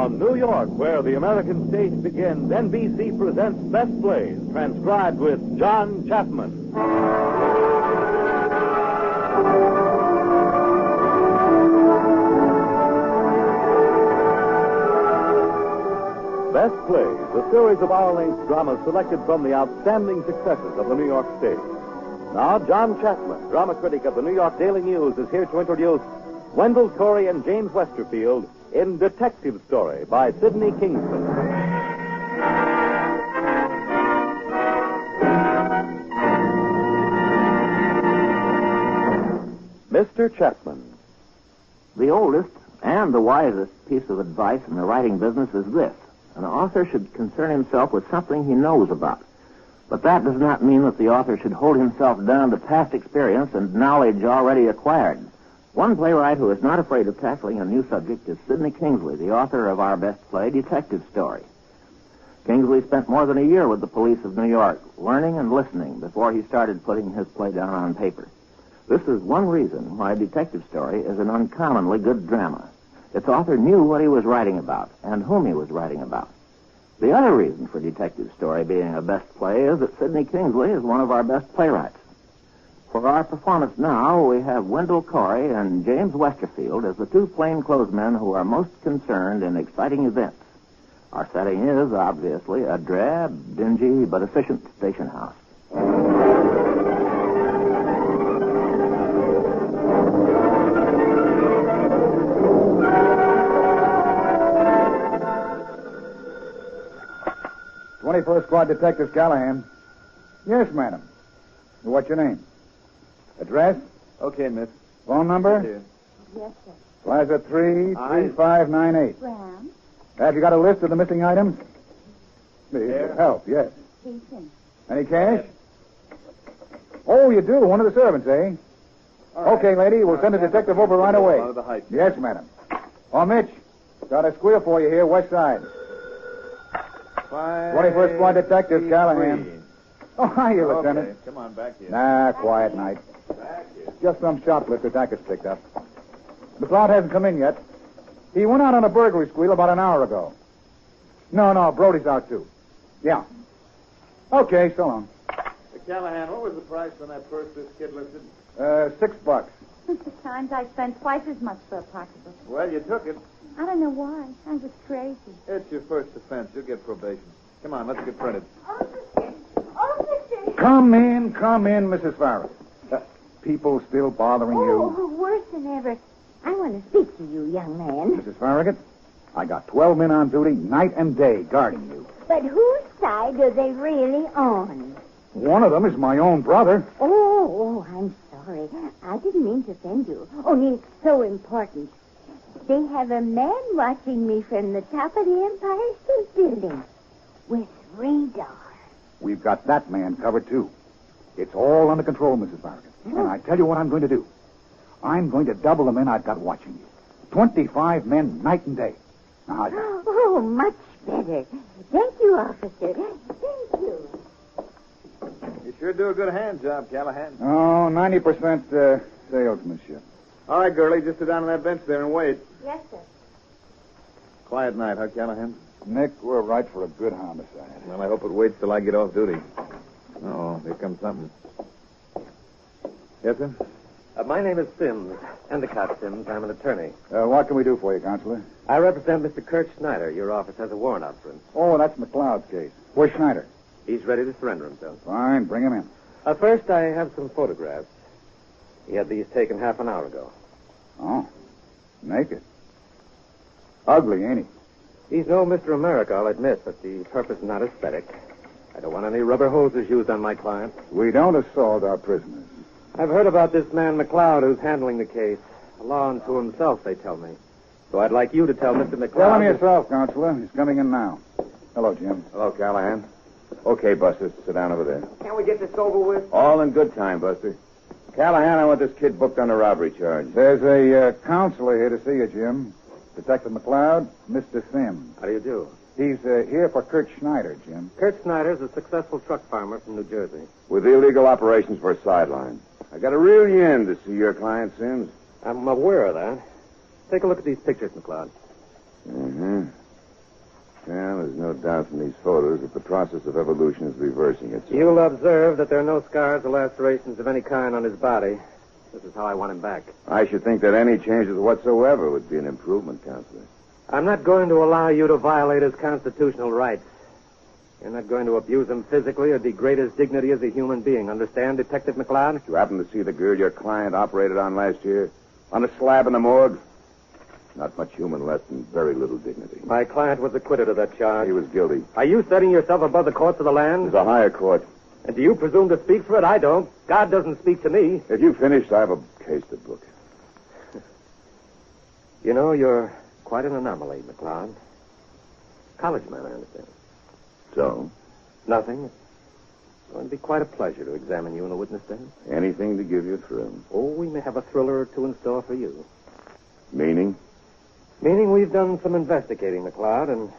From New York, where the American stage begins, NBC presents Best Plays, transcribed with John Chapman. Best Plays, a series of hour-length dramas selected from the outstanding successes of the New York stage. Now, John Chapman, drama critic of the New York Daily News, is here to introduce Wendell Corey and James Westerfield in Detective Story by Sidney Kingsley. Mr. Chapman. The oldest and the wisest piece of advice in the writing business is this. An author should concern himself with something he knows about. But that does not mean that the author should hold himself down to past experience and knowledge already acquired. One playwright who is not afraid of tackling a new subject is Sidney Kingsley, the author of our best play, Detective Story. Kingsley spent more than a year with the police of New York, learning and listening before he started putting his play down on paper. This is one reason why Detective Story is an uncommonly good drama. Its author knew what he was writing about and whom he was writing about. The other reason for Detective Story being a best play is that Sidney Kingsley is one of our best playwrights. For our performance now, we have Wendell Corey and James Westerfield as the two plainclothesmen who are most concerned in exciting events. Our setting is, obviously, a drab, dingy, but efficient station house. First Squad Detective Callahan. Yes, madam. What's your name? Address? Okay, miss. Phone number? Yes, sir. Plaza 33598. Brown. Have you got a list of the missing items? Here. Help, yes. Decent. Any cash? Oh, you do? One of the servants, eh? Okay, lady. We'll send a detective over right away. Yes, madam. Oh, Mitch. Got a squeal for you here, west side. 21st Squad Detective Callahan. Oh, hiya, Lieutenant. Come on, back here. Nah, quiet night. Back here. Just some shoplifter Dacus picked up. The McLeod hasn't come in yet. He went out on a burglary squeal about an hour ago. No, Brody's out, too. Yeah. Okay, so long. Callahan, what was the price on that purse this kid lifted? $6. Mr. Times, I spent twice as much for a pocketbook. Well, you took it. I don't know why. I was crazy. It's your first offense. You'll get probation. Come on, let's get printed. Officer! Come in, Mrs. Farragut. People still bothering you? Oh, worse than ever. I want to speak to you, young man. Mrs. Farragut, I got 12 men on duty night and day guarding you. But whose side are they really on? One of them is my own brother. Oh, I'm sorry. I didn't mean to offend you. Only it's so important. They have a man watching me from the top of the Empire State Building with radar. We've got that man covered, too. It's all under control, Mrs. Farragut. And I tell you what I'm going to do. I'm going to double the men I've got watching you. 25 men night and day. Now, how's that? Oh, much better. Thank you, officer. Thank you. You sure do a good hand job, Callahan. Oh, 90% salesmanship. All right, girlie, just sit down on that bench there and wait. Yes, sir. Quiet night, huh, Callahan? Nick, we're right for a good homicide. Well, I hope it waits till I get off duty. Oh, here comes something. Yes, sir? My name is Sims, Endicott Sims. I'm an attorney. What can we do for you, Counselor? I represent Mr. Kurt Schneider. Your office has a warrant out for him. Oh, that's McLeod's case. Where's Schneider? He's ready to surrender himself. Fine, bring him in. First, I have some photographs. He had these taken half an hour ago. Oh, naked. Ugly, ain't he? He's no Mr. America, I'll admit, but the purpose is not aesthetic. I don't want any rubber hoses used on my client. We don't assault our prisoners. I've heard about this man McLeod who's handling the case. A law unto himself, they tell me. So I'd like you to tell Mr. McLeod... Tell him yourself, Counselor. He's coming in now. Hello, Jim. Hello, Callahan. Okay, Buster, sit down over there. Can we get this over with? All in good time, Buster. Callahan, I want this kid booked on a robbery charge. There's a counselor here to see you, Jim. Detective McLeod, Mr. Sims. How do you do? He's here for Kurt Schneider, Jim. Kurt Snyder's a successful truck farmer from New Jersey. With illegal operations for a sideline. I got a real yen to see your client, Sims. I'm aware of that. Take a look at these pictures, McLeod. Mm-hmm. Yeah, there's no doubt from these photos that the process of evolution is reversing itself. You'll observe that there are no scars or lacerations of any kind on his body. This is how I want him back. I should think that any changes whatsoever would be an improvement, Counselor. I'm not going to allow you to violate his constitutional rights. You're not going to abuse him physically or degrade his dignity as a human being. Understand, Detective McLeod? You happen to see the girl your client operated on last year? On a slab in the morgue? Not much human left and very little dignity. My client was acquitted of that charge. He was guilty. Are you setting yourself above the courts of the land? There's a higher court. And do you presume to speak for it? I don't. God doesn't speak to me. If you finished, I have a case to book. You know, you're quite an anomaly, McLeod. College man, I understand. So? Nothing. It's going to be quite a pleasure to examine you in the witness stand. Anything to give you a thrill. Oh, we may have a thriller or two in store for you. Meaning? Meaning we've done some investigating, McLeod, and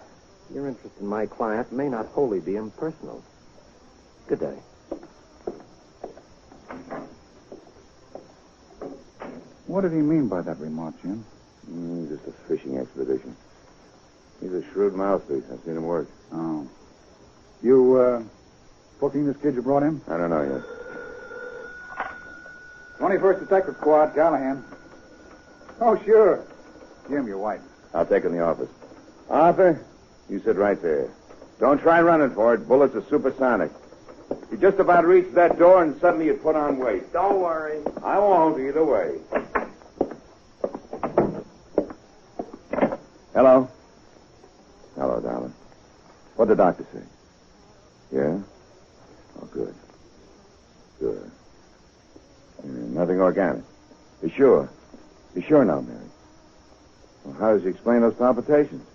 your interest in my client may not wholly be impersonal. Good day. What did he mean by that remark, Jim? Just a fishing expedition. He's a shrewd mouthpiece. I've seen him work. Oh. You, booking this kid you brought in? I don't know yet. 21st Detective Squad, Callahan. Oh, sure. Jim, your wife. I'll take it in the office. Arthur, you sit right there. Don't try running for it. Bullets are supersonic. You just about reached that door and suddenly you put on weight. Don't worry. I won't either way. Hello? Hello, darling. What'd the doctor say? Yeah? Oh, good. Good. Nothing organic. You sure? You sure now, Mary? Well, how does he explain those palpitations?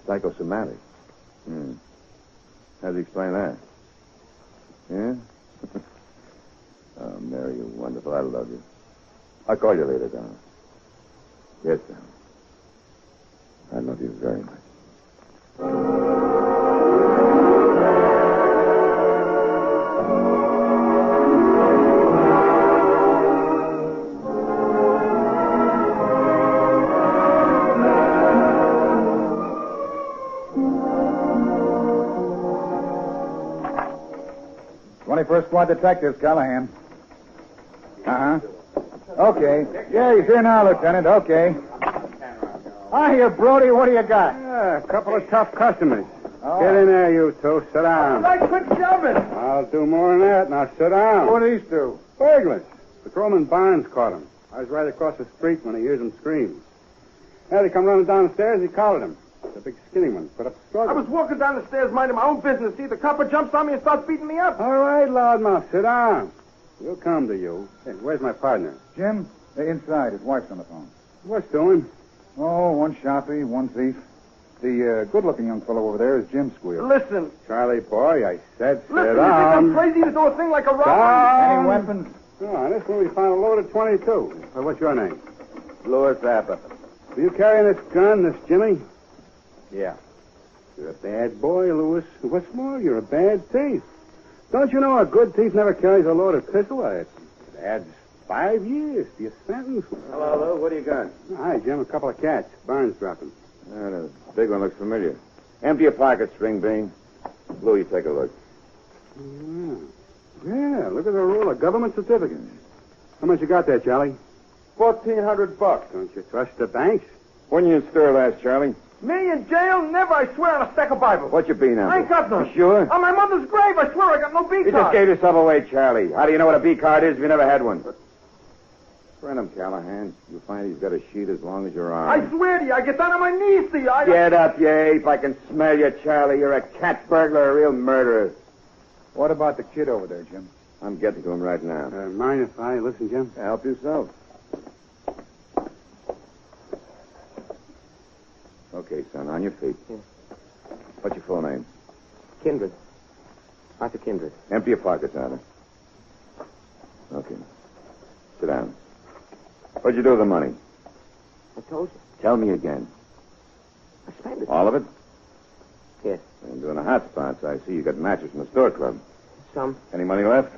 Psychosomatic. How does he explain that? Yeah? Oh, Mary, you're wonderful. I love you. I'll call you later, darling. Yes, darling. I love you very much. First Squad Detectives, Callahan. Uh-huh. Okay. Yeah, he's here now, Lieutenant. Okay. Hiya, Brody. What do you got? Yeah, a couple of tough customers. Oh. Get in there, you two. Sit down. I quit shoving. I'll do more than that. Now sit down. What are these two? Burglars. Patrolman Barnes caught him. I was right across the street when he heard them scream. Yeah, they come running down the stairs. He collared him. The big skinny one put up a struggle. I was walking down the stairs minding my own business. See, the copper jumps on me and starts beating me up. All right, loudmouth. Sit down. We'll come to you. Hey, where's my partner? Jim, they're inside. His wife's on the phone. What's doing? Oh, one sharpie, one thief. The good-looking young fellow over there is Jim Squeal. Listen. Charlie boy, I said sit Listen, down. you think I'm crazy to do a thing like a robbery? Down. Any weapons? Oh, in this one we found a load of 22. What's your name? Louis Appa. Are you carrying this gun, this Jimmy? Yeah. You're a bad boy, Louis. What's more, you're a bad thief. Don't you know a good thief never carries a loaded pistol? It adds 5 years to your sentence. Hello, Lou. What do you got? Hi, Jim. A couple of cats. Barnes dropping. The big one looks familiar. Empty your pocket, String Bean. Lou, you take a look. Yeah, look at the roll of government certificates. How much you got there, Charlie? $1,400. Don't you trust the banks? When you in stir last, Charlie? Me in jail? Never, I swear on a stack of Bibles. What's your B number? I ain't got none. You sure? On my mother's grave, I swear I got no B You card. just gave yourself away, Charlie. How do you know what a B card is if you never had one? Friend him, Callahan. You'll find he's got a sheet as long as your arm. I swear to you, I get down on my knees to you. Get up, you ape. I can smell you, Charlie. You're a cat burglar, a real murderer. What about the kid over there, Jim? I'm getting to him right now. Mind if I listen, Jim? Help yourself. Okay, son, on your feet. Yeah. What's your full name? Kindred. Arthur Kindred. Empty your pockets, Arthur. Okay. Sit down. What'd you do with the money? I told you. Tell me again. I spent it. All of it? Yes. And doing the hot spots, I see you got matches from the store club. Some. Any money left?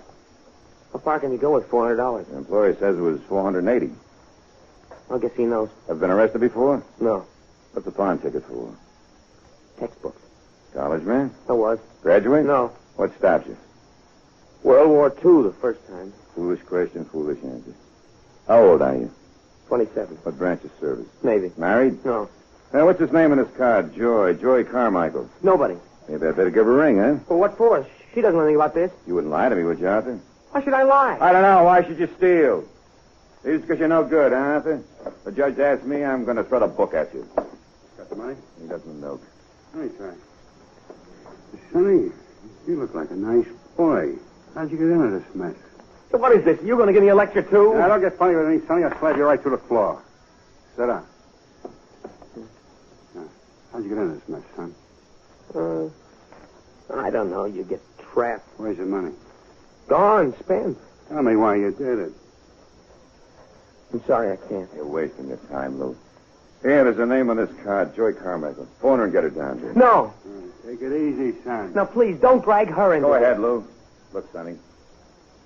How far can you go with $400? The employer says it was $480. I guess he knows. Have been arrested before? No. What's the pawn ticket for? Textbooks. College man? I was. Graduate? No. What stopped you? World War II the first time. Foolish question, foolish answer. How old are you? 27. What branch of service? Navy. Married? No. What's his name on his card? Joy Carmichael. Nobody. Maybe I better give her a ring, huh? Well, what for? She doesn't know anything about this. You wouldn't lie to me, would you, Arthur? Why should I lie? I don't know. Why should you steal? Just because you're no good, huh, Arthur? The judge asked me, I'm going to throw the book at you. Got the money? He got some milk. Let me try. Sonny, you look like a nice boy. How'd you get into this mess? So what is this? You going to give me a lecture, too? Now, don't get funny with me, Sonny. I'll slap you right through the floor. Sit down. Now, how'd you get into this mess, son? I don't know. You get trapped. Where's your money? Gone, spent. Tell me why you did it. I'm sorry, I can't. You're wasting your time, Lou. Here, there's a name on this card, Joy Carmichael. Phone her and get her down here. No. Take it easy, son. Now, please, don't drag her into Go it. ahead, Lou. Look, Sonny.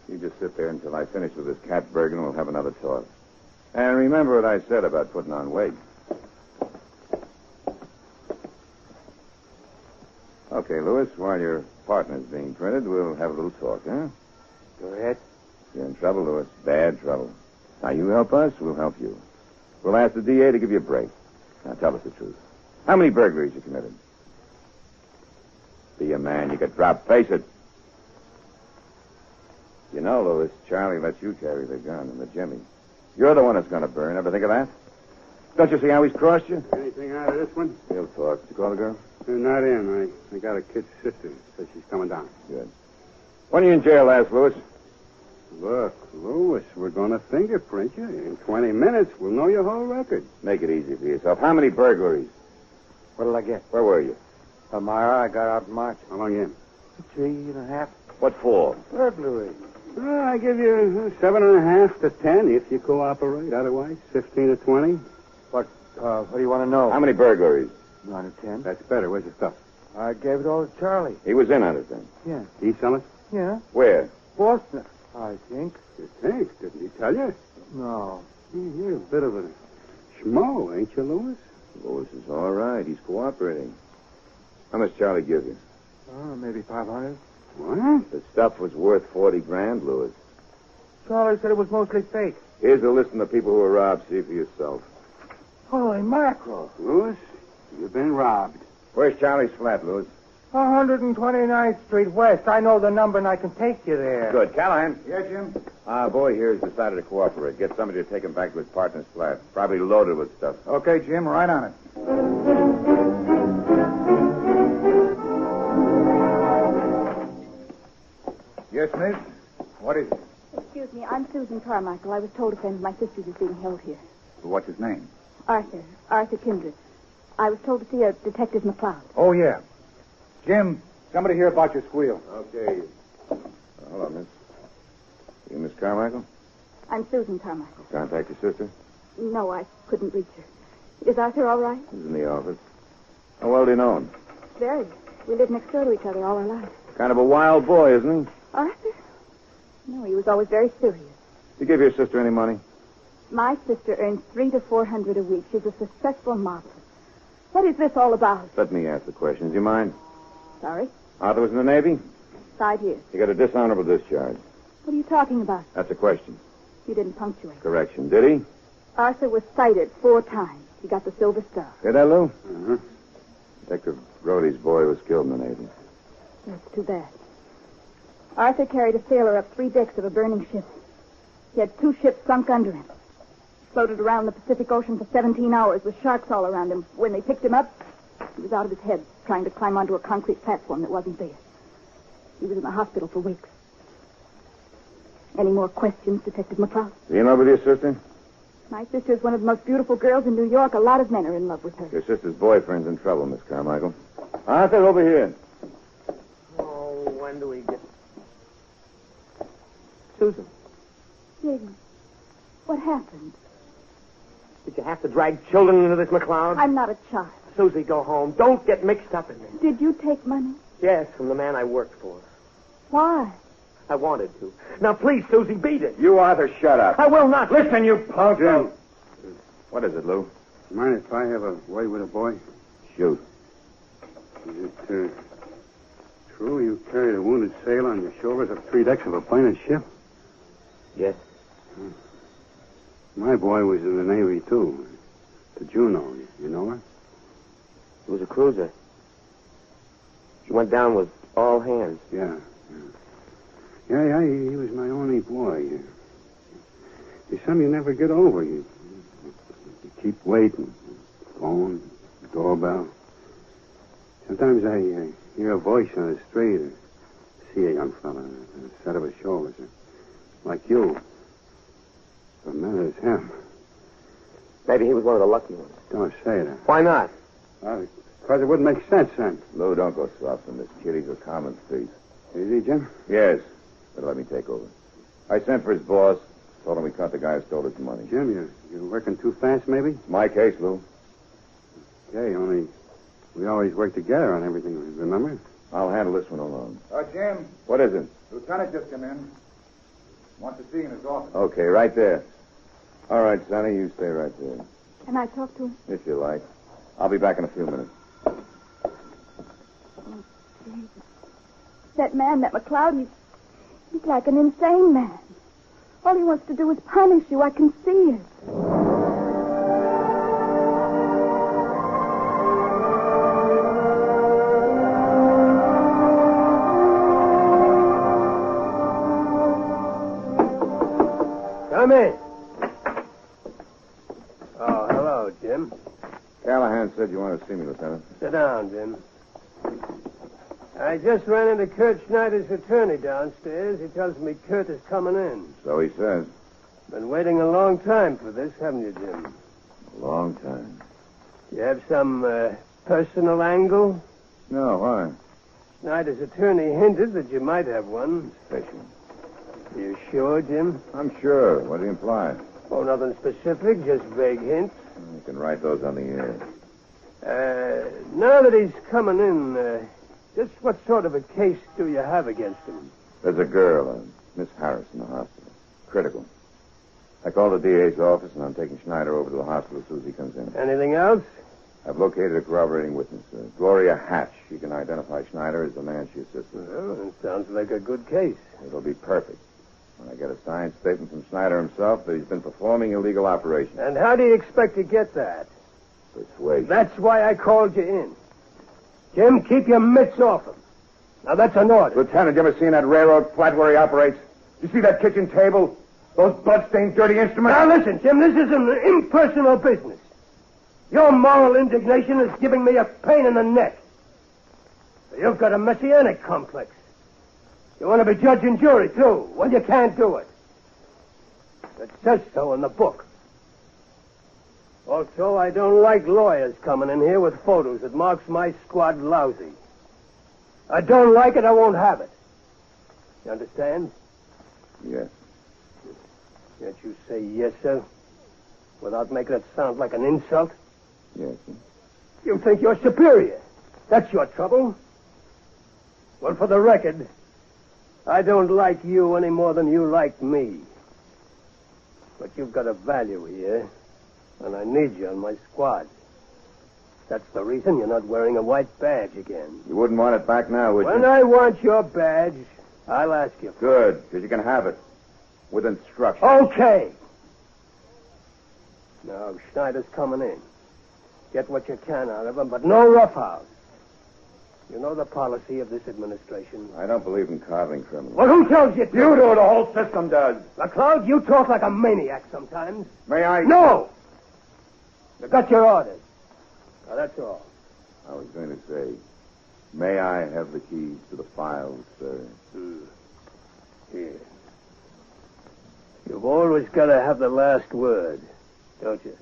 You just sit there until I finish with this cat burger and we'll have another talk. And remember what I said about putting on weight. Okay, Louis, while your partner's being printed, we'll have a little talk, huh? Go ahead. You're in trouble, Louis. Bad trouble. Now, you help us, we'll help you. We'll ask the DA to give you a break. Now, tell us the truth. How many burglaries you committed? Be a man. You could drop. Face it. You know, Louis, Charlie lets you carry the gun and the jimmy. You're the one that's going to burn. Ever think of that? Don't you see how he's crossed you? Anything out of this one? He'll talk. Did you call the girl? They're not in. I got a kid's sister. Said she's coming down. Good. When are you in jail last, Louis? Look, Louis, we're going to fingerprint you. In 20 minutes, we'll know your whole record. Make it easy for yourself. How many burglaries? What'll I get? Where were you? Elmira, I got out in March. How long in? 3.5. What for? Burglary. I give you 7.5 to 10 if you cooperate. Otherwise, 15 to 20. What do you want to know? How many burglaries? 9 or 10. That's better. Where's your stuff? I gave it all to Charlie. He was in on it then. Yeah. He sell it? Yeah. Where? Boston, I think. You think? Didn't he tell you? No. You're a bit of a schmo, ain't you, Louis? Louis is all right. He's cooperating. How much Charlie give you? Maybe 500. What? The stuff was worth 40 grand, Louis. Charlie said it was mostly fake. Here's a list of the people who were robbed. See for yourself. Holy mackerel. Louis, you've been robbed. Where's Charlie's flat, Louis? 129th Street West. I know the number and I can take you there. Good. Callahan. Yeah, Jim? Our boy here has decided to cooperate. Get somebody to take him back to his partner's flat. Probably loaded with stuff. Okay, Jim, right on it. Yes, miss? What is it? Excuse me, I'm Susan Carmichael. I was told a friend of my sister's is being held here. What's his name? Arthur Kindred. I was told to see a Detective McLeod. Oh, yeah. Jim, somebody hear about your squeal. Okay. Hello, miss. You Miss Carmichael? I'm Susan Carmichael. Contact your sister? No, I couldn't reach her. Is Arthur all right? He's in the office. How well do you know him? Very. We lived next door to each other all our lives. Kind of a wild boy, isn't he? Arthur? No, he was always very serious. Did you give your sister any money? My sister earns $300 to $400 a week. She's a successful model. What is this all about? Let me ask the question. Do you mind? Sorry? Arthur was in the Navy? 5 years. He got a dishonorable discharge. What are you talking about? That's a question. You didn't punctuate. Correction. Did he? Arthur was cited 4 times. He got the Silver Star. Hear that, Lou? Uh-huh. Detective Brody's boy was killed in the Navy. That's too bad. Arthur carried a sailor up 3 decks of a burning ship. He had 2 ships sunk under him. Floated around the Pacific Ocean for 17 hours with sharks all around him. When they picked him up, he was out of his head, trying to climb onto a concrete platform that wasn't there. He was in the hospital for weeks. Any more questions, Detective McLeod? Are you in love with your sister? My sister's one of the most beautiful girls in New York. A lot of men are in love with her. Your sister's boyfriend's in trouble, Miss Carmichael. Arthur, over here. Oh, when do we get... Susan, Jig, what happened? did you have to drag children into this, McLeod? I'm not a child. Susie, go home. Don't get mixed up in this. Did you take money? Yes, from the man I worked for. Why? I wanted to. Now, please, Susie, beat it. You, Arthur, shut up. I will not. Listen, you punk. Jim. What is it, Lou? Mind if I have a way with a boy? Shoot. Is it true you carried a wounded sailor on your shoulders up 3 decks of a plane and ship? Yes. My boy was in the Navy, too. The Juno. You know her? It was a cruiser. She went down with all hands. Yeah. Yeah, he was my only boy. He's something you never get over. You keep waiting. Phone, doorbell. Sometimes I hear a voice on the street or see a young fella on the set of his shoulders. Like you. But not as him. Maybe he was one of the lucky ones. Don't say that. Why not? Because it wouldn't make sense then. Lou, don't go soft on this kid. He's a common thief. Is he, Jim? Yes, but let me take over. I sent for his boss. Told him we caught the guy who stole his money. Jim, you're working too fast, maybe? My case, Lou. Okay, only we always work together on everything, remember? I'll handle this one alone. Jim. What is it? Lieutenant just come in. Wants to see you in his office. Okay, right there. All right, Sonny, you stay right there. Can I talk to him? If you like. I'll be back in a few minutes. That man, that McLeod, he's like an insane man. All he wants to do is punish you. I can see it. Come in. Oh, hello, Jim. Callahan said you wanted to see me, Lieutenant. Sit down, Jim. I just ran into Kurt Schneider's attorney downstairs. He tells me Kurt is coming in. So he says. Been waiting a long time for this, haven't you, Jim? A long time. You have some personal angle? No, why? Schneider's attorney hinted that you might have one. Fishing. You sure, Jim? I'm sure. What do you imply? Oh, nothing specific, just vague hints. You can write those on the air. Now that he's coming in, just what sort of a case do you have against him? There's a girl, Miss Harris, in the hospital. Critical. I called the DA's office, and I'm taking Schneider over to the hospital as soon as he comes in. Anything else? I've located a corroborating witness, Gloria Hatch. She can identify Schneider as the man she assisted. Well, it sounds like a good case. It'll be perfect. When I get a signed statement from Schneider himself that he's been performing illegal operations. And how do you expect to get that? Persuasion. That's why I called you in. Jim, keep your mitts off him. Now, that's an order. Lieutenant, you ever seen that railroad flat where he operates? You see that kitchen table? Those blood-stained, dirty instruments? Now, listen, Jim, this is an impersonal business. Your moral indignation is giving me a pain in the neck. You've got a messianic complex. You want to be judge and jury, too. Well, you can't do it. It says so in the book. Also, I don't like lawyers coming in here with photos that marks my squad lousy. I don't like it, I won't have it. You understand? Yes. Can't you say yes, sir, without making it sound like an insult? Yes, sir. You think you're superior. That's your trouble. Well, for the record, I don't like you any more than you like me. But you've got a value here, and I need you on my squad. That's the reason you're not wearing a white badge again. You wouldn't want it back now, would you? When I want your badge, I'll ask you for it. Good, because you can have it. With instructions. Okay. Now, Schneider's coming in. Get what you can out of him, but no roughhouse. You know the policy of this administration. I don't believe in coddling criminals. Well, who tells you to? You do, the whole system does. McLeod, you talk like a maniac sometimes. May I? No! You got your orders. Now, that's all. I was going to say, may I have the keys to the files, sir? Here. You've always got to have the last word, don't you?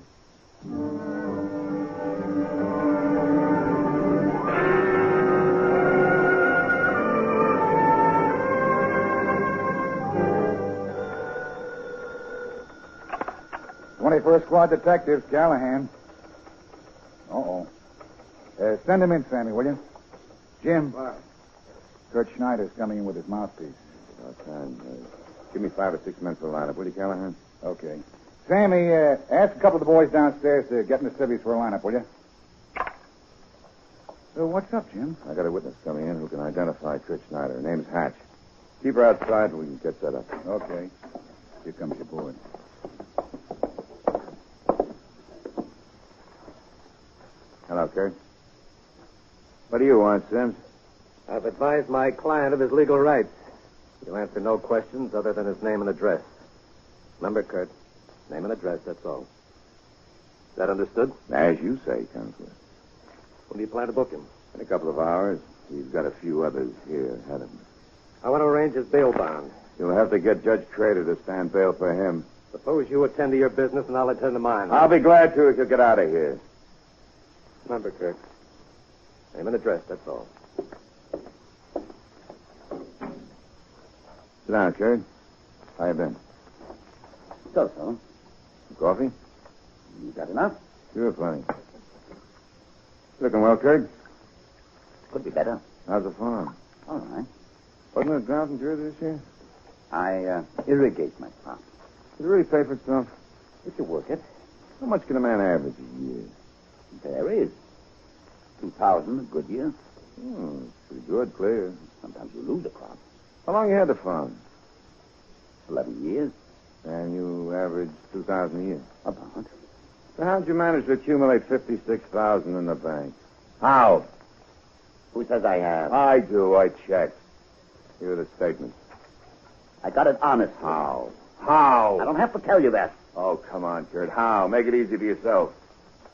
'21st Squad Detective, Callahan. Uh-oh. Send him in, Sammy, will you? Jim. What? Kurt Schneider's coming in with his mouthpiece. About time. Give me 5 or 6 men for the lineup, will you, Callahan? Okay. Sammy, ask a couple of the boys downstairs to get in the civvies for a lineup, will you? What's up, Jim? I got a witness coming in who can identify Kurt Schneider. Her name's Hatch. Keep her outside and we can get set up. Okay. Here comes your boy. Hello, Kurt. What do you want, Sims? I've advised my client of his legal rights. He'll answer no questions other than his name and address. Remember, Kurt, name and address, that's all. Is that understood? As you say, Counselor. When do you plan to book him? In a couple of hours. He's got a few others here ahead of him. I want to arrange his bail bond. You'll have to get Judge Crater to stand bail for him. Suppose you attend to your business and I'll attend to mine. I'll be glad to if you'll get out of here. Remember, Kurt, name and address, that's all. Sit down, Kurt. How you been? So. Some coffee? You got enough? Sure, plenty. Looking well, Kurt. Could be better. How's the farm? All right. Wasn't it a drought in Jersey this year? I irrigate my crop. Does it really pay for itself? If you work it, How much can a man average a year? there is. 2,000 a good year. Pretty good, clear. Sometimes you lose a crop. How long you had the farm? 11 years. And you average 2,000 a year. About. So how'd you manage to accumulate 56,000 in the bank? How? Who says I have? I do. I checked. Here are the statements. I got it honest. How? How? I don't have to tell you that. Oh, come on, Kurt. How? Make it easy for yourself.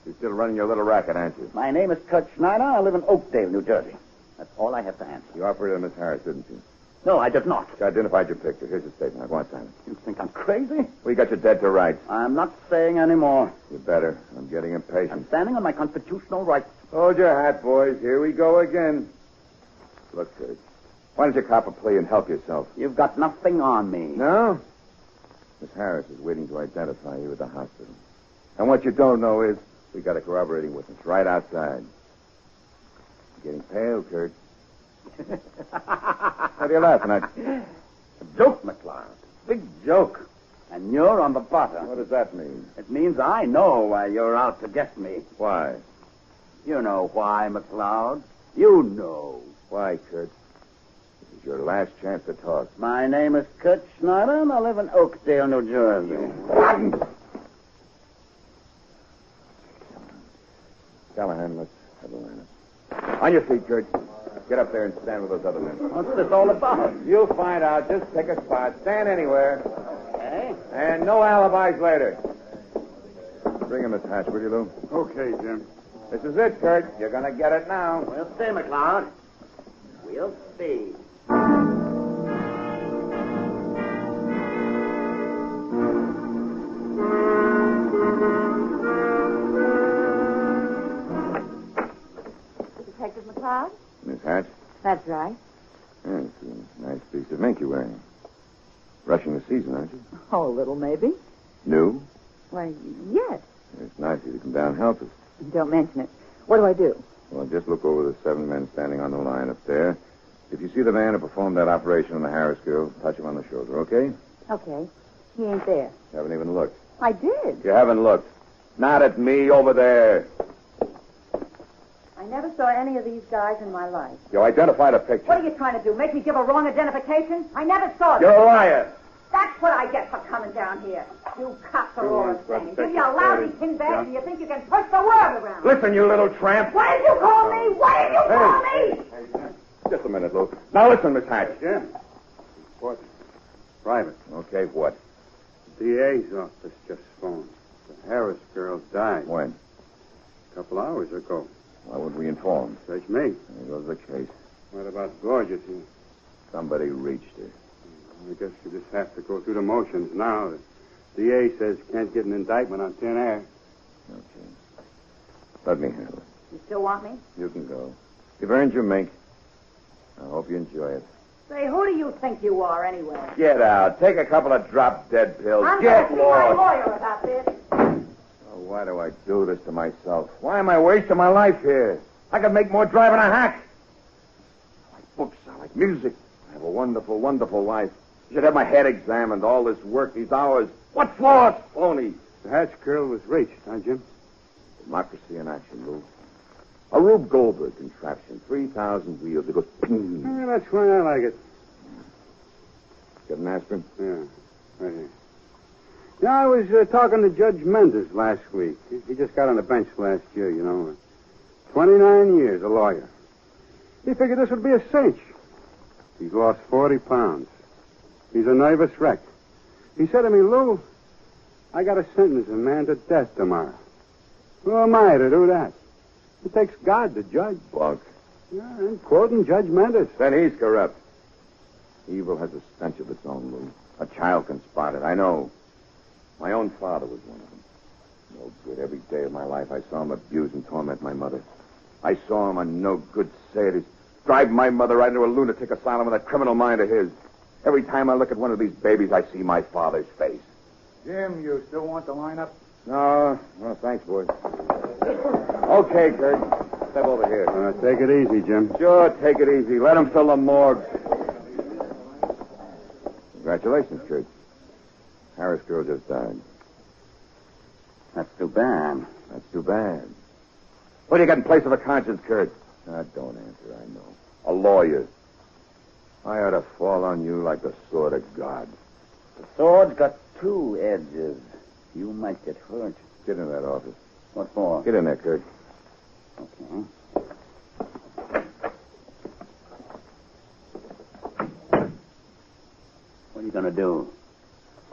You're still running your little racket, aren't you? My name is Kurt Schneider. I live in Oakdale, New Jersey. That's all I have to answer. You operated on Miss Harris, didn't you? No, I did not. She identified your picture. Here's the statement. Now, go on, Simon. You think I'm crazy? We got you dead to rights. I'm not saying any more. You better. I'm getting I'm impatient. standing on my constitutional rights. Hold your hat, boys. Here we go again. Look, Kurt. Why don't you cop a plea and help yourself? You've got nothing on me. No? Miss Harris is waiting to identify you at the hospital. And what you don't know is we got a corroborating witness right outside. You're getting pale, Kurt. What are you laughing at? A joke, McCloud. Big joke. And you're on the bottom. What does that mean? It means I know why you're out to get me. Why? You know why, McCloud. You know. Why, Kurt? This is your last chance to talk. My name is Kurt Schneider, and I live in Oakdale, New Jersey. Callahan, let's have a lineup. On your feet, Kurt. Get up there and stand with those other men. What's this all about? You'll find out. Just pick a spot. Stand anywhere. Okay. And no alibis later. Bring him, Miss Hatch, will you, Lou? Okay, Jim. This is it, Kurt. You're going to get it now. We'll see, McCloud. We'll see. Detective McCloud? Miss Hatch? That's right. Yeah, it's a nice piece of ink you're wearing. Rushing the season, aren't you? Oh, a little, maybe. New? Why, yes. It's nice of you to come down and help us. Don't mention it. What do I do? Well, just look over the 7 men standing on the line up there. If you see the man who performed that operation on the Harris girl, touch him on the shoulder, okay? Okay. He ain't there. You haven't even looked. I did. You haven't looked. Not at me, over there. I never saw any of these guys in my life. You identified a picture. What are you trying to do? Make me give a wrong identification? I never saw You're them. a liar. That's what I get for coming down here. You cops are all the same. Give you a lousy tin bag and you think you can push the world around. Listen, you little tramp. What did you call me? What did you call me? Just a minute, Lou. Now listen, Miss Hatch. Jim. What? Private. Okay, what? DA's office just phoned. The Harris girl died. When? A couple hours ago. Why would we inform? Search me. There goes the case. What about Gorgeous? Somebody reached her. I guess you just have to go through the motions now. The DA says can't get an indictment on thin air. Okay. Let me handle it. You still want me? You can go. You've earned your mink. I hope you enjoy it. Say, who do you think you are, anyway? Get out. Take a couple of drop-dead pills. I'm Get going to see my lost. lawyer about this. Oh, why do I do this to myself? Why am I wasting my life here? I could make more driving a hack. I like books. I like music. I have a wonderful, wonderful life. I should have my head examined. All this work, these hours. What for? Phony. The Hatch girl was reached, huh, Jim? Democracy in action, Lou. A Rube Goldberg contraption. 3,000 wheels. It goes ping. Yeah, that's why I like it. Get an aspirin? Yeah, right here. Yeah, I was talking to Judge Mendes last week. He just got on the bench last year, 29 years, a lawyer. He figured this would be a cinch. He's lost 40 pounds. He's a nervous wreck. He said to me, Lou, I got to sentence a man to death tomorrow. Who am I to do that? It takes God to judge. Bunk. Yeah, I'm quoting Judge Mendes. Then he's corrupt. Evil has a stench of its own, Lou. A child can spot it. I know. My own father was one of them. No good. Every day of my life, I saw him abuse and torment my mother. I saw him, a no-good sadist, drive my mother right into a lunatic asylum with that criminal mind of his. Every time I look at one of these babies, I see my father's face. Jim, you still want the lineup? No, thanks, boys. Okay, Kurt. Step over here. Take it easy, Jim. Sure, take it easy. Let him fill the morgue. Congratulations, Kurt. Harris girl just died. That's too bad. That's too bad. What do you got in place of a conscience, Kurt? Don't answer, I know. A lawyer. I ought to fall on you like the sword of God. The sword's got two edges. You might get hurt. Get in that office. What for? Get in there, Kurt. Okay. What are you going to do?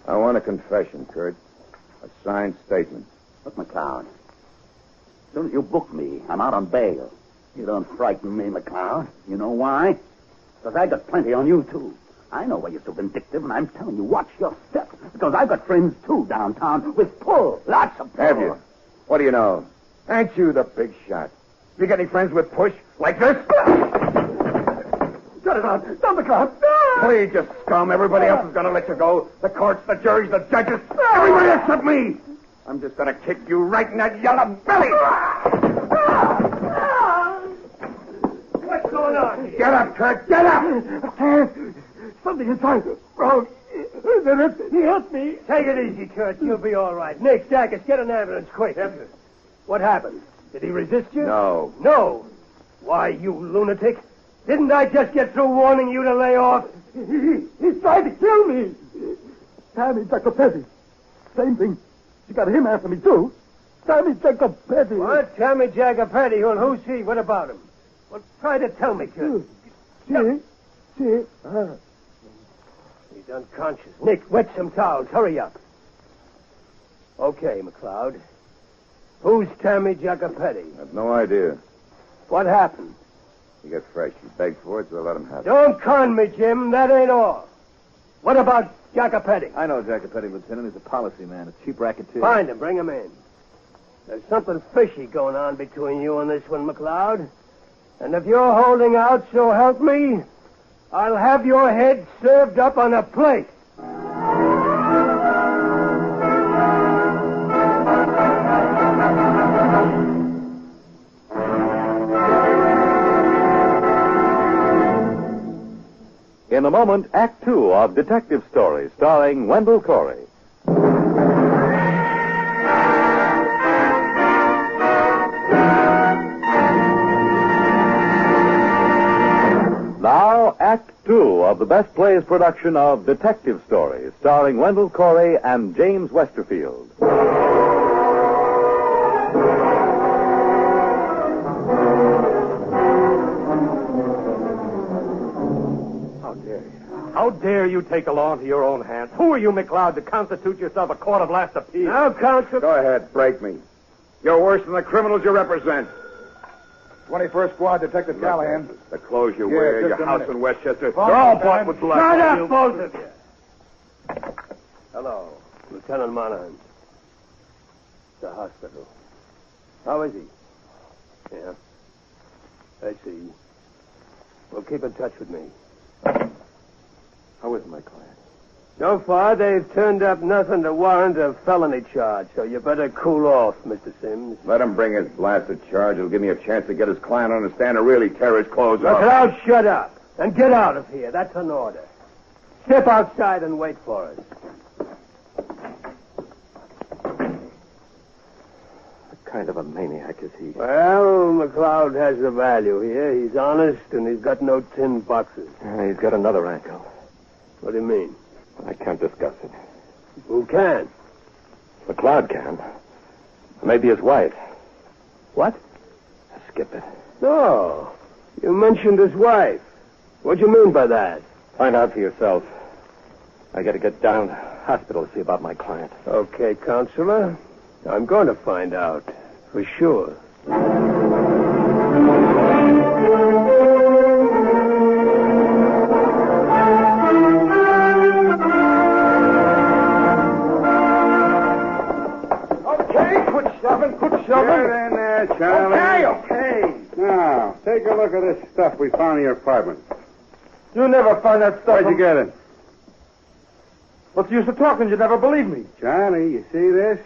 I want a confession, Kurt. A signed statement. Look, McLeod. As soon as you book me, I'm out on bail. You don't frighten me, McLeod. You know why? Because I got plenty on you, too. I know why you're so vindictive, and I'm telling you, watch your step. Because I've got friends, too, downtown with pull. Lots of pull. Have you? What do you know? Ain't you the big shot? You got any friends with push like this? Shut it out. Stop the clock. Please, you scum. Everybody else is going to let you go. The courts, the juries, the judges. Everybody except me. I'm just going to kick you right in that yellow belly. What's going on here? Get up, Kurt. Get up. I can't. Something inside. Wrong. He hit me. Take it easy, Kurt. You'll be all right. Nick, Jackets, get an ambulance quick. Yes, sir. What happened? Did he resist you? No. No. Why, you lunatic. Didn't I just get through warning you to lay off? He's trying to kill me. Tammy Jacopetti. Same thing. You got him after me, too. Tammy Jacopetti. What? Tammy Jacopetti? Well, who's he? What about him? Well, try to tell me, kid. See. He's unconscious. Nick, wet some towels. Hurry up. Okay, McLeod. Who's Tammy Jacopetti? I have no idea. What happened? He got fresh. He begged for it, so I let him have it. Don't con me, Jim. That ain't all. What about Jacopetti? I know Jacopetti, Lieutenant. He's a policy man, a cheap racketeer. Find him. Bring him in. There's something fishy going on between you and this one, McLeod. And if you're holding out, so help me, I'll have your head served up on a plate. In a moment, Act Two of Detective Story, starring Wendell Corey. Now, Act Two of the Best Plays production of Detective Story, starring Wendell Corey and James Westerfield. How dare you take the law into your own hands? Who are you, McLeod, to constitute yourself a court of last appeal? Now, Counsel. Go ahead, break me. You're worse than the criminals you represent. 21st Squad, Detective Callahan. The clothes you wear, just your a house minute. in Westchester, Fine, they're all fine. bought with blood. Shut up, both of you. Hello, Lieutenant Monahan. The hospital. How is he? Yeah. I see. Well, keep in touch with me. How is my client? So far, they've turned up nothing to warrant a felony charge, so you better cool off, Mr. Sims. Let him bring his blasted charge. It'll give me a chance to get his client on the stand and really tear his clothes off. Now, shut up and get out of here. That's an order. Step outside and wait for us. The kind of a maniac is he? Well, McLeod has the value here. He's honest, and he's got no tin boxes. He's got another angle. What do you mean? I can't discuss it. Who can? McLeod can. Maybe his wife. What? Skip it. No. You mentioned his wife. What do you mean by that? Find out for yourself. I got to get down to the hospital to see about my client. Okay, Counselor. I'm going to find out. For sure. Get in there, Charlie. Okay. Now, take a look at this stuff we found in your apartment. You never found that stuff. Where'd you get it? What's the use of talking? You never believe me. Charlie, you see this?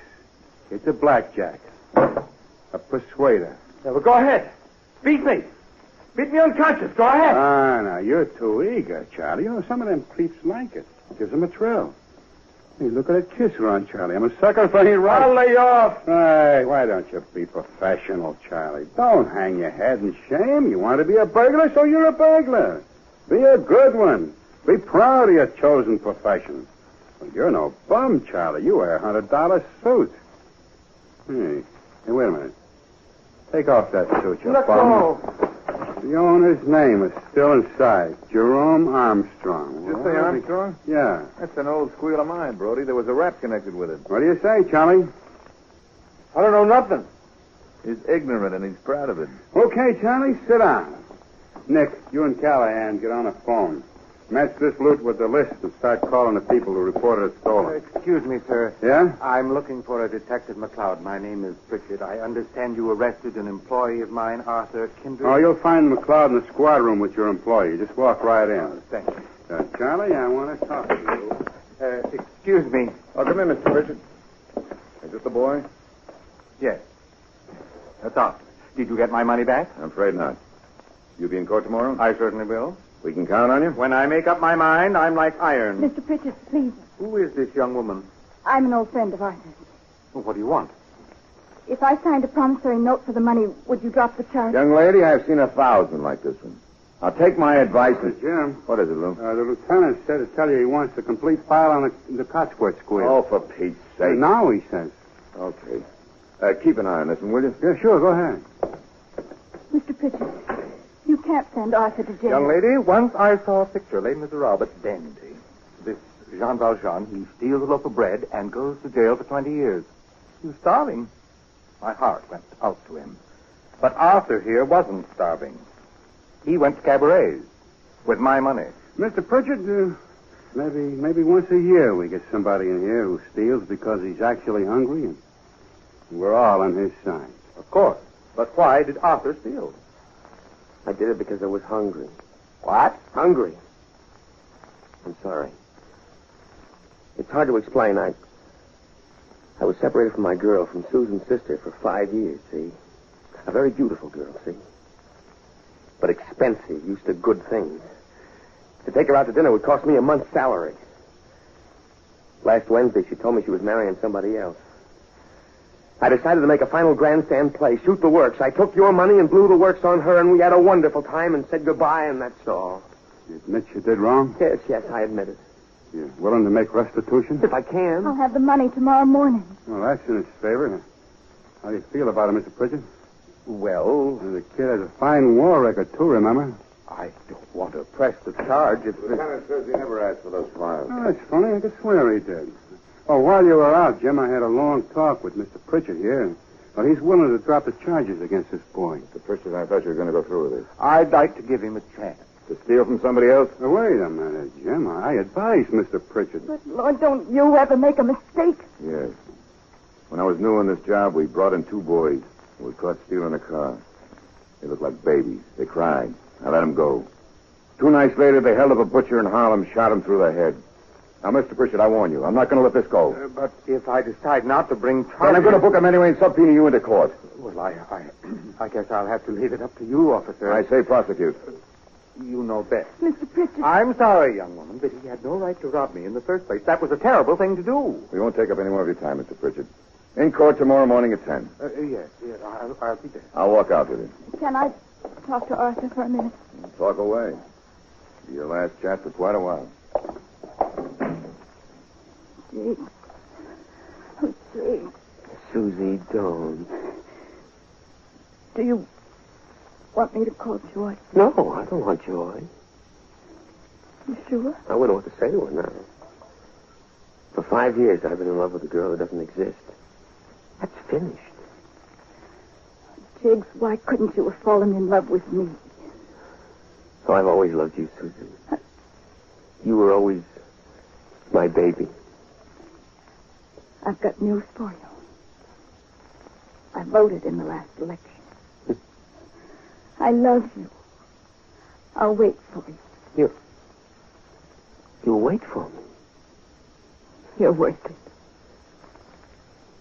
It's a blackjack. A persuader. Yeah, well, go ahead. Beat me. Beat me unconscious. Go ahead. Now, you're too eager, Charlie. You know, some of them creeps like it. Gives them a thrill. Hey, look at that kiss run, Charlie. I'm a sucker for any right. I'll lay off. Hey, why don't you be professional, Charlie? Don't hang your head in shame. You want to be a burglar, so you're a burglar. Be a good one. Be proud of your chosen profession. Well, you're no bum, Charlie. You wear a $100 suit. Hey, wait a minute. Take off that suit, you Let bum. go. The owner's name is still inside. Jerome Armstrong. You say Armstrong? Yeah. That's an old squeal of mine, Brody. There was a rap connected with it. What do you say, Charlie? I don't know nothing. He's ignorant, and he's proud of it. Okay, Charlie, sit down. Nick, you and Callahan get on the phone. Match this loot with the list and start calling the people who reported it stolen. Excuse me, sir. Yeah? I'm looking for a Detective McLeod. My name is Pritchard. I understand you arrested an employee of mine, Arthur Kindred. Oh, you'll find McLeod in the squad room with your employee. Just walk right in. Thank you. Charlie, I want to talk to you. Excuse me. Oh, come in, Mr. Richard. Is this the boy? Yes. That's all. Did you get my money back? I'm afraid not. You be in court tomorrow? I certainly will. We can count on you? When I make up my mind, I'm like iron. Mr. Pritchard, please. Who is this young woman? I'm an old friend of Arthur's. Well, what do you want? If I signed a promissory note for the money, would you drop the charge? Young lady, I've seen 1,000 like this one. I'll take my advice. Jim. What is it, Lou? The lieutenant said to tell you he wants the complete file on the Cotsworth squeal. Oh, for Pete's sake. Now he says. Okay. Keep an eye on this one, will you? Yeah, sure. Go ahead. Mr. Pritchard, you can't send Arthur to jail. Young lady, once I saw a picture, Les Miserables, but dandy. This Jean Valjean, he steals a loaf of bread and goes to jail for 20 years. He was starving. My heart went out to him. But Arthur here wasn't starving. He went to cabarets with my money. Mr. Pritchard, maybe once a year we get somebody in here who steals because he's actually hungry, and we're all on his side. Of course. But why did Arthur steal? I did it because I was hungry. What? Hungry. I'm sorry. It's hard to explain. I was separated from my girl, from Susan's sister, for 5 years, see? A very beautiful girl, see? But expensive, used to good things. To take her out to dinner would cost me a month's salary. Last Wednesday, she told me she was marrying somebody else. I decided to make a final grandstand play, shoot the works. I took your money and blew the works on her, and we had a wonderful time and said goodbye, and that's all. You admit you did wrong? Yes, I admit it. You're willing to make restitution? If I can. I'll have the money tomorrow morning. Well, that's in his favor. How do you feel about it, Mr. Pritchard? Well, The kid has a fine war record, too, remember? I don't want to press the charge. The lieutenant says he never asked for those files. Oh, that's funny. I could swear he did. Oh, while you were out, Jim, I had a long talk with Mr. Pritchard here. Well, he's willing to drop the charges against this boy. Mr. Pritchard, I thought you were going to go through with this. I'd like to give him a chance. To steal from somebody else? Now, wait a minute, Jim. I advise Mr. Pritchard. But, Lord, don't you ever make a mistake. Yes. When I was new on this job, we brought in 2 boys who were caught stealing a car. They looked like babies. They cried. I let them go. 2 nights later, they held up a butcher in Harlem, shot him through the head. Now, Mr. Pritchard, I warn you, I'm not going to let this go. But if I decide not to bring charges... Then I'm going to book him anyway and subpoena you into court. Well, I guess I'll have to leave it up to you, officer. I say prosecute. You know best. Mr. Pritchard. I'm sorry, young woman, but he had no right to rob me in the first place. That was a terrible thing to do. We won't take up any more of your time, Mr. Pritchard. In court tomorrow morning at 10. Yes, I'll be there. I'll walk out with you. Can I talk to Arthur for a minute? Talk away. Be your last chat for quite a while. Jake. Oh, Jake. Susie, don't. Do you want me to call Joy? No, I don't want Joy. You sure? I wouldn't want to say to her now. For 5 years, I've been in love with a girl that doesn't exist. That's finished. Jiggs, why couldn't you have fallen in love with me? So I've always loved you, Susie. You were always my baby. I've got news for you. I voted in the last election. I love you. I'll wait for you. You'll wait for me. You're worth it.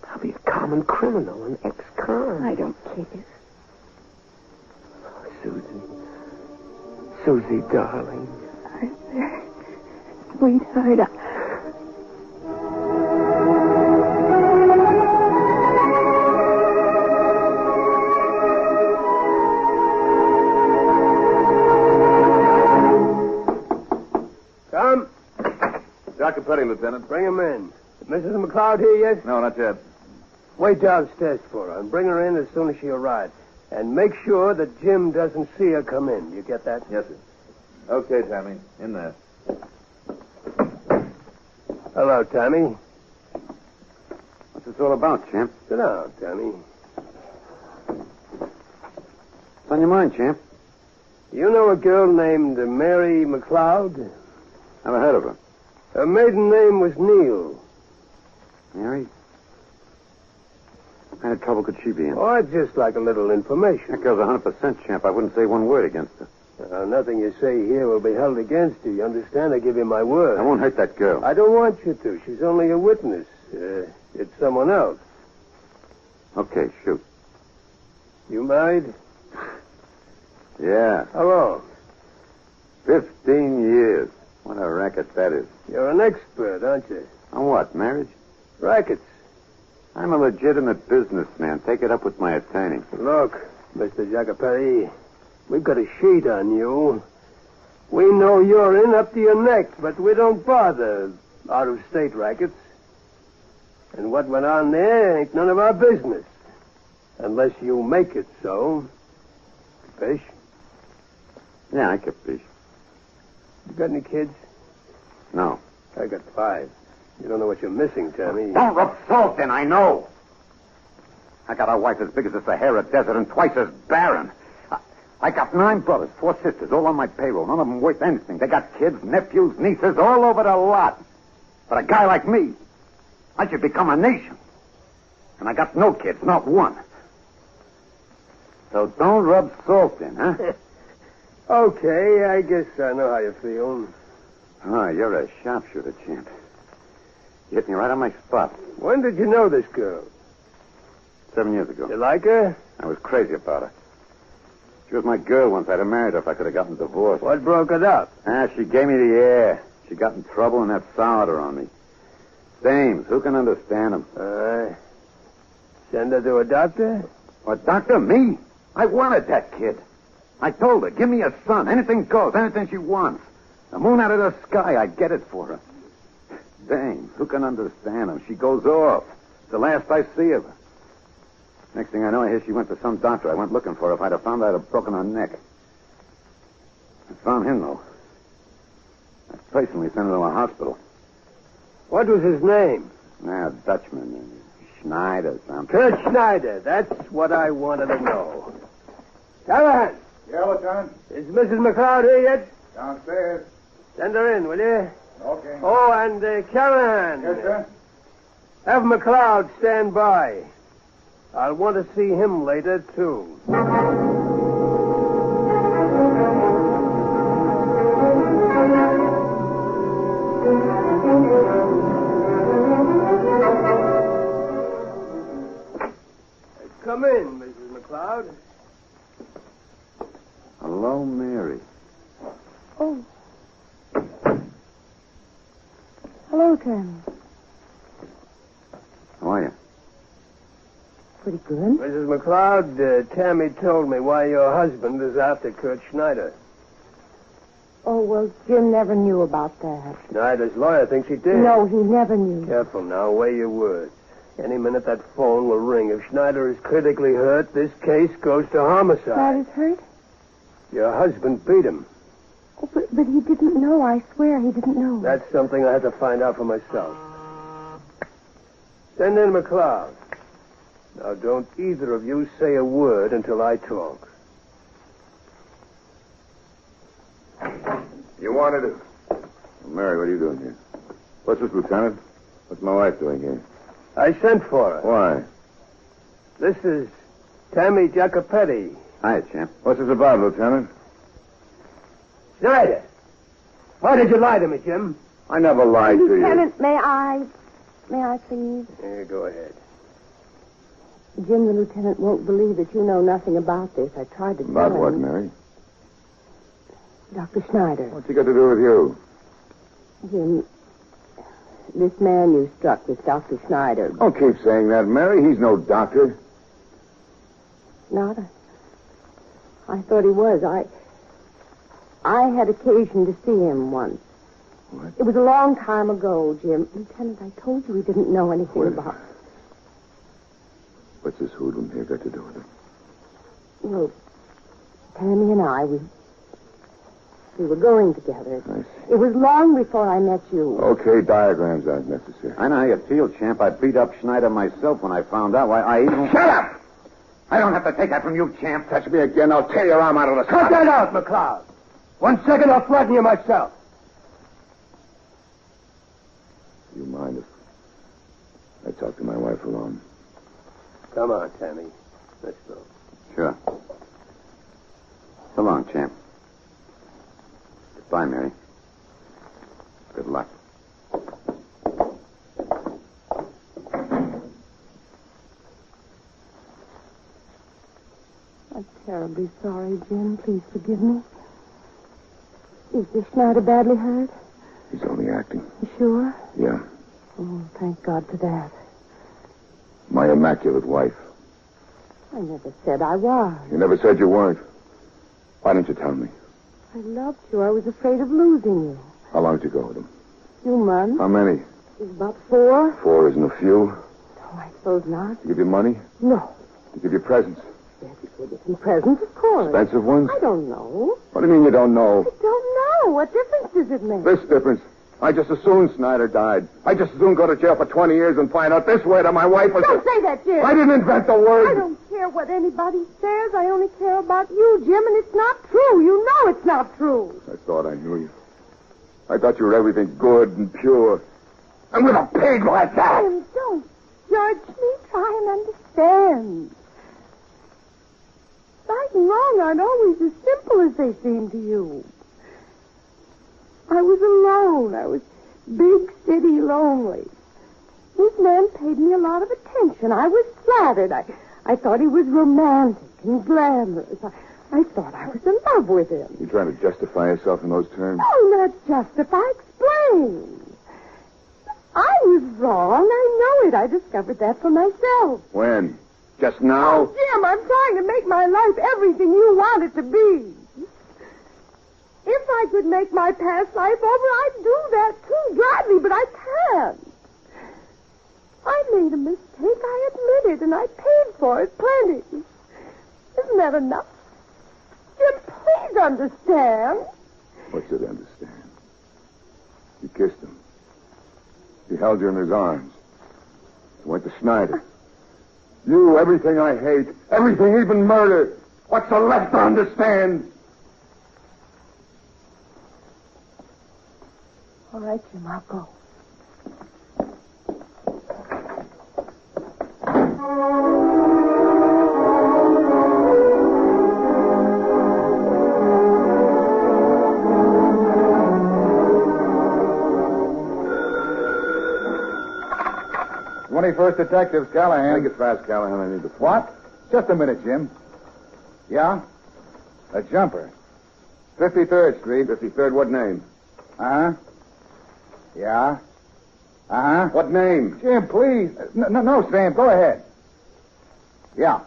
I'll be a common criminal, an ex-con. I don't care. Oh, Susie, darling. Arthur, sweetheart, Come. Dr. Petty, Lieutenant. Bring him in. Mrs. McLeod here yet? No, not yet. Wait downstairs for her and bring her in as soon as she arrives. And make sure that Jim doesn't see her come in. You get that? Yes, sir. Okay, Tammy. In there. Hello, Tammy. What's this all about, champ? Sit down, Tammy. What's on your mind, champ? You know a girl named Mary McLeod? Never heard of her. Her maiden name was Neal. Mary? What kind of trouble could she be in? Oh, I'd just like a little information. That girl's 100% champ. I wouldn't say one word against her. Nothing you say here will be held against you. You understand? I give you my word. I won't hurt that girl. I don't want you to. She's only a witness. It's someone else. Okay, shoot. You married? Yeah. How long? 15 years. What a racket that is. You're an expert, aren't you? On what, marriage? Rackets. I'm a legitimate businessman. Take it up with my attorney. Look, Mr. Jacopelli, we've got a sheet on you. We know you're in up to your neck, but we don't bother out-of-state rackets. And what went on there ain't none of our business. Unless you make it so. Fish? Yeah, I could fish. You got any kids? No. I got 5. You don't know what you're missing, Tammy. Don't rub salt in, I know. I got a wife as big as the Sahara Desert and twice as barren. I got 9 brothers, 4 sisters, all on my payroll. None of them worth anything. They got kids, nephews, nieces, all over the lot. But a guy like me, I should become a nation. And I got no kids, not one. So don't rub salt in, huh? Okay, I guess I know how you feel. Oh, you're a sharpshooter, champ. You hit me right on my spot. When did you know this girl? 7 years ago. You like her? I was crazy about her. She was my girl once. I'd have married her if I could have gotten divorced. What broke it up? She gave me the air. She got in trouble and that soured her on me. Dames, who can understand them? Send her to a doctor? What, doctor? Me? I wanted that kid. I told her, give me a son. Anything goes, anything she wants. The moon out of the sky, I get it for her. Dames, who can understand them? She goes off. It's the last I see of her. Next thing I know, I hear she went to some doctor. I went looking for her. If I'd have found her, I'd have broken her neck. I found him, though. I personally sent her to a hospital. What was his name? A Dutchman. Schneider, something. Kurt Schneider. That's what I wanted to know. Callahan. Yeah, Lieutenant? Is Mrs. McLeod here yet? Downstairs. Send her in, will you? Okay. Oh, and Callahan. Yes, sir? Have McLeod stand by. I'll want to see him later, too. Come in, Mrs. McLeod. Hello, Mary. Oh. Hello, Tammy. How are you? pretty good. Mrs. McLeod, Tammy told me why your husband is after Kurt Schneider. Oh, well, Jim never knew about that. Schneider's lawyer thinks he did. No, he never knew. Careful now, weigh your words. Any minute that phone will ring. If Schneider is critically hurt, this case goes to homicide. Schneider's hurt? Your husband beat him. Oh, but he didn't know. I swear he didn't know. That's something I had to find out for myself. Send in McLeod. Now, don't either of you say a word until I talk. You wanted it. Mary, what are you doing here? What's this, Lieutenant? What's my wife doing here? I sent for her. Why? This is Tammy Jacopetti. Hi, champ. What's this about, Lieutenant? Schneider! Why did you lie to me, Jim? I never lied to you. Lieutenant, may I please? Here, go ahead. Jim, the lieutenant won't believe that you know nothing about this. I tried to tell him. About what, Mary? Dr. Schneider. What's he got to do with you? Jim, this man you struck was Dr. Schneider. Don't keep saying that, Mary. He's no doctor. Not? I thought he was. I had occasion to see him once. What? It was a long time ago, Jim. Lieutenant, I told you he didn't know anything about... What's this hoodlum here got to do with it? Well, Tammy and I, we were going together. I see. It was long before I met you. Okay, diagrams aren't necessary. I know how you feel, champ. I beat up Schneider myself when I found out why I even... Shut up! I don't have to take that from you, champ. Touch me again, I'll tear your arm out of the Cut that out, McLeod. 1 second, I'll flatten you myself. Do you mind if I talk to my wife alone? Come on, Tammy. Let's go. Sure. So long, champ. Goodbye, Mary. Good luck. I'm terribly sorry, Jim. Please forgive me. Is this Schneider badly hurt? He's only acting. You sure? Yeah. Oh, thank God for that. My immaculate wife. I never said I was. You never said you weren't. Why didn't you tell me? I loved you. I was afraid of losing you. How long did you go with him? A few months. How many? It was about 4. 4 isn't a few. No, I suppose not. To give you money? No. To give you presents? Yes, he gave me some presents, of course. Expensive ones? I don't know. What do you mean you don't know? I don't know. What difference does it make? This difference. I just as soon Snyder died. I just as soon go to jail for 20 years and find out this way that my wife was... Don't say that, Jim. I didn't invent the word. I don't care what anybody says. I only care about you, Jim, and it's not true. You know it's not true. I thought I knew you. I thought you were everything good and pure. And with a pig like that... Jim, don't judge me. Try and understand. Right and wrong aren't always as simple as they seem to you. I was alone. I was big city lonely. This man paid me a lot of attention. I was flattered. I thought he was romantic and glamorous. I thought I was in love with him. You trying to justify yourself in those terms? No, not justify. Explain. I was wrong. I know it. I discovered that for myself. When? Just now? Oh, Jim, I'm trying to make my life everything you want it to be. If I could make my past life over, I'd do that too, gladly, but I can't. I made a mistake, I admit it, and I paid for it plenty. Isn't that enough? Jim, please understand. What's it understand? You kissed him. He held you in his arms. You went to Schneider. You, everything I hate, everything, even murder. What's there left to understand? All right, Jim, I'll go. First Detectives, Callahan. Make it fast, Callahan. I need the phone. What? Just a minute, Jim. Yeah? A jumper. 53rd Street. 53rd, what name? Uh-huh. Yeah? Uh-huh. What name? Jim, please. No, Sam, go ahead. Yeah.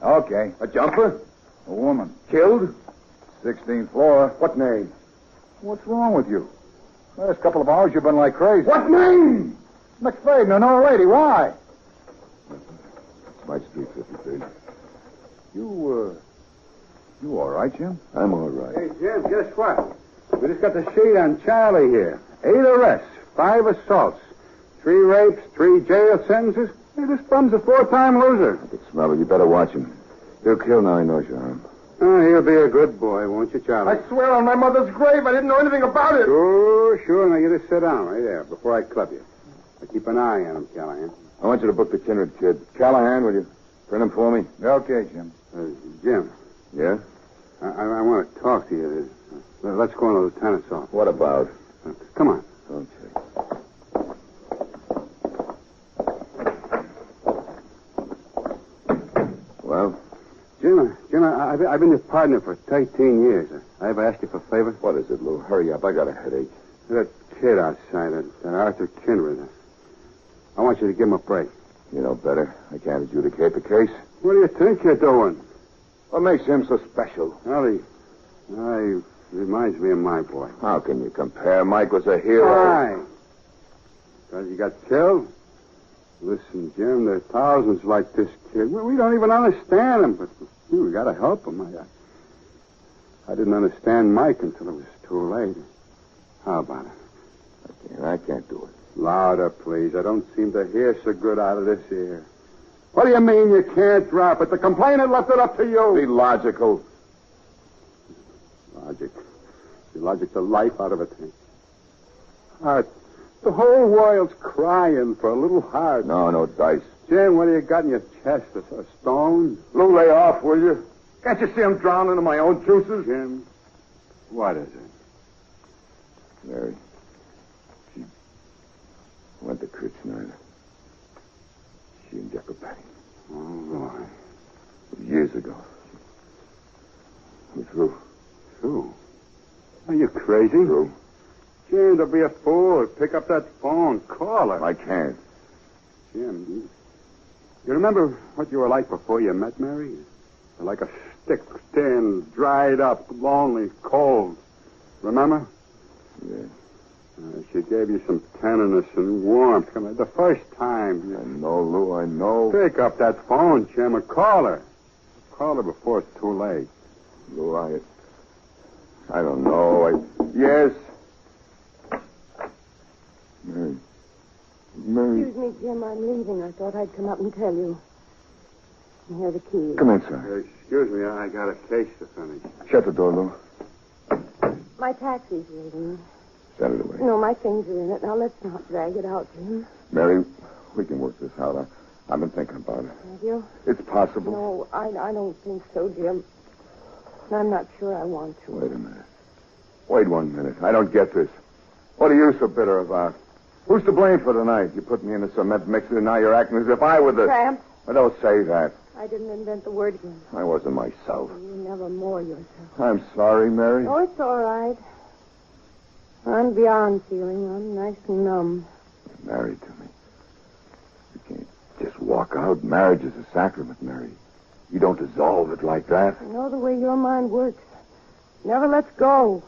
Okay. A jumper? A woman. Killed? 16th floor. What name? What's wrong with you? Last couple of hours you've been like crazy. What name? McFadden, an old lady. Why? It's my street, 53. You all right, Jim? I'm all right. Hey, Jim, guess what? We just got the sheet on Charlie here. 8 arrests, 5 assaults, 3 rapes, 3 jail sentences. Hey, this bum's a 4-time loser. I can smell it. You better watch him. He'll kill now he knows you're armed. Oh, he'll be a good boy, won't you, Charlie? I swear on my mother's grave I didn't know anything about it. Sure. Now, you just sit down right there before I club you. I keep an eye on him, Callahan. I want you to book the Kindred kid. Callahan, will you print him for me? Okay, Jim. Jim, Yeah? I want to talk to you. Let's go in the lieutenant's office. What about? Come on. Okay. Well? Jim, I've been your partner for 13 years. I ever asked you for a favor? What is it, Lou? Hurry up. I got a headache. That kid outside, that Arthur Kindred. I want you to give him a break. You know better. I can't adjudicate the case. What do you think you're doing? What makes him so special? Well, he reminds me of my boy. How can you compare? Mike was a hero. Why? Because he got killed? Listen, Jim, there are thousands like this kid. We don't even understand him, but we got to help him. I didn't understand Mike until it was too late. How about it? I can't do it. Louder, please. I don't seem to hear so good out of this ear. What do you mean you can't drop it? The complainant left it up to you. Be logical. Logic. You logic the life out of a thing. Heart. The whole world's crying for a little heart. No dice. Jim, what do you got in your chest? A stone? Lou, lay off, will you? Can't you see I'm drowning in my own juices? Jim, what is it? Mary. She went to Chris Snyder. She and Jeff were petting. Oh, boy. Years ago. We're through. Through? Are you crazy? Through. Jim, don't be a fool. Pick up that phone. Call her. I can't. Jim, you remember what you were like before you met Mary? You're like a stick, thin, dried up, lonely, cold. Remember? Yeah. She gave you some tenderness and warmth. The first time. I know, Lou, I know. Pick up that phone, Jim, and call her. Call her before it's too late. Lou, I don't know. Yes. Mary. Excuse me, Jim. I'm leaving. I thought I'd come up and tell you. And here are the keys. Come in, sir. Excuse me. I got a case to finish. Shut the door, Lou. My taxi's waiting. Send it away. No, my things are in it. Now, let's not drag it out, Jim. Mary, we can work this out. I've been thinking about it. Have you? It's possible. No, I don't think so, Jim. I'm not sure I want to. Wait a minute. Wait 1 minute. I don't get this. What are you so bitter about? Who's to blame for tonight? You put me in a cement mixer, and now you're acting as if I were the... Tramp. Well, don't say that. I didn't invent the word again. I wasn't myself. You never more yourself. I'm sorry, Mary. Oh, it's all right. I'm beyond feeling. I'm nice and numb. You're married to me. You can't just walk out. Marriage is a sacrament, Mary. You don't dissolve it like that. I know the way your mind works. Never lets go.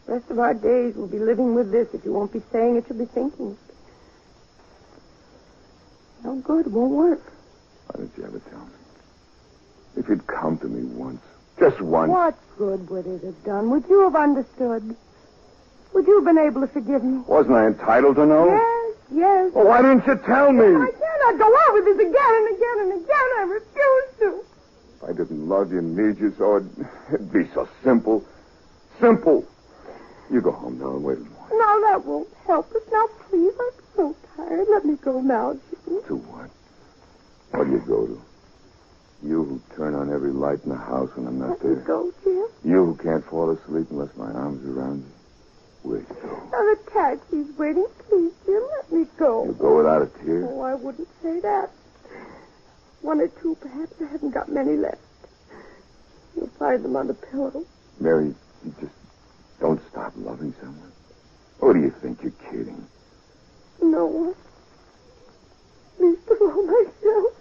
The rest of our days we'll be living with this. If you won't be saying it, you'll be thinking it. No good. It won't work. Why didn't you ever tell me? If you'd come to me once. Just once. What good would it have done? Would you have understood? Would you have been able to forgive me? Wasn't I entitled to know? Yes. Well, why didn't you tell me? I cannot go on with this again and again and again. I refuse to. If I didn't love you and need you so, it'd be so simple. Simple. You go home now and wait in the morning. No, that won't help us. Now, please, I'm so tired. Let me go now, Jim. To what? What do you go to? You who turn on every light in the house when I'm not Let there. me go, Jim. You who can't fall asleep unless my arms are around you. Where'd you go? Now, the taxi's waiting. Please, Jim, let me go. You go without a tear? Oh, I wouldn't say that. 1 or 2, perhaps. I haven't got many left. You'll find them on the pillow. Mary, you just don't stop loving someone. Or do you think you're kidding? No. Least of all myself.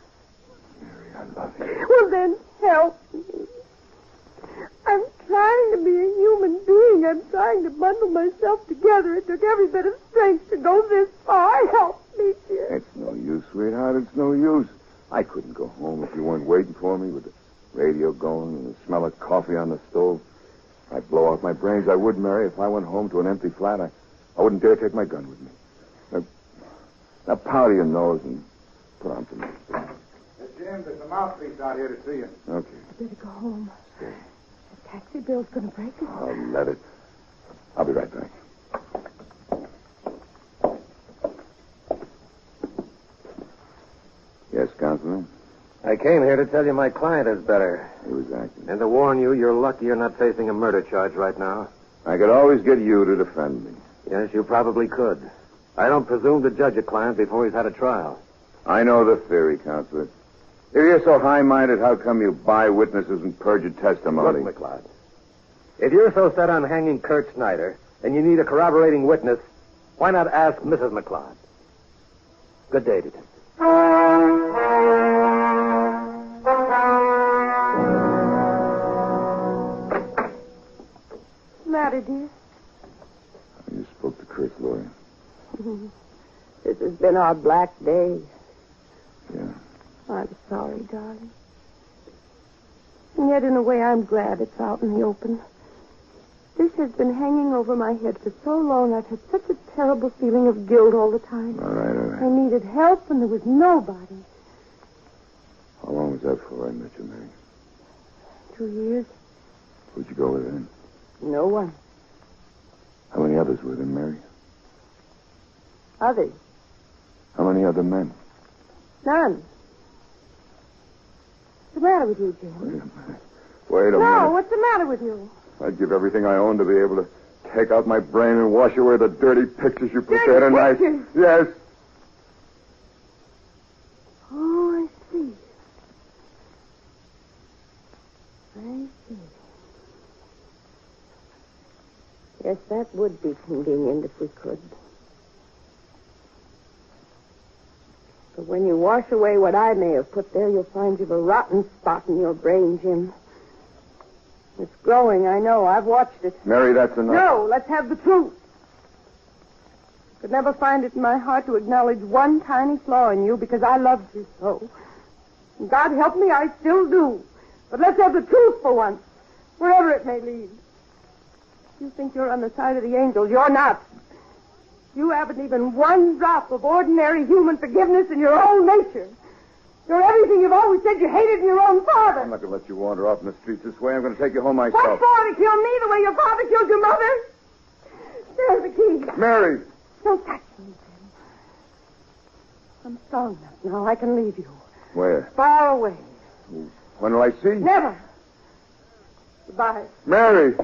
strength to go this far. Help me, dear. It's no use, sweetheart. It's no use. I couldn't go home if you weren't waiting for me with the radio going and the smell of coffee on the stove. I'd blow out my brains. I would, Mary, if I went home to an empty flat. I wouldn't dare take my gun with me. Now powder your nose and put on some lipstick. Jim, there's a mouthpiece out here to see you. Okay. I better go home. The taxi bill's going to break us. I'll let it. I'll be right back. Yes, Councilman? I came here to tell you my client is better. He was acting. And to warn you, you're lucky you're not facing a murder charge right now. I could always get you to defend me. Yes, you probably could. I don't presume to judge a client before he's had a trial. I know the theory, Counselor. If you're so high-minded, how come you buy witnesses and perjure testimony? Look, McLeod, if you're so set on hanging Kurt Snyder and you need a corroborating witness, why not ask Mrs. McLeod? Good day, Detective. Matter, dear? You spoke to Kurt's lawyer. This has been our black day. Yeah. I'm sorry, darling. And yet, in a way, I'm glad it's out in the open. This has been hanging over my head for so long. I've had such a terrible feeling of guilt all the time. All right. I needed help, and there was nobody. How long was that for I met you, Mary? 2 years. Who'd you go with then? No one. How many others were there, Mary? Others. How many other men? None. What's the matter with you, Jim? Wait a No, minute. what's the matter with you? I'd give everything I own to be able to take out my brain and wash away the dirty pictures you put Dirty there tonight. pictures? Yes. Oh, I see. I see. Yes, that would be convenient if we could. But when you wash away what I may have put there, you'll find you've a rotten spot in your brain, Jim. It's growing, I know. I've watched it. Mary, that's enough. No, let's have the truth. Could never find it in my heart to acknowledge one tiny flaw in you because I loved you so. And God help me, I still do. But let's have the truth for once, wherever it may lead. You think you're on the side of the angels. You're not. You haven't even one drop of ordinary human forgiveness in your own nature. You're everything you've always said you hated in your own father. I'm not going to let you wander off in the streets this way. I'm going to take you home myself. What for? To kill me the way your father killed your mother? There's the key. Mary! Don't touch me, Jim. I'm strong enough now. I can leave you. Where? Far away. When will I see? Never. Goodbye. Mary!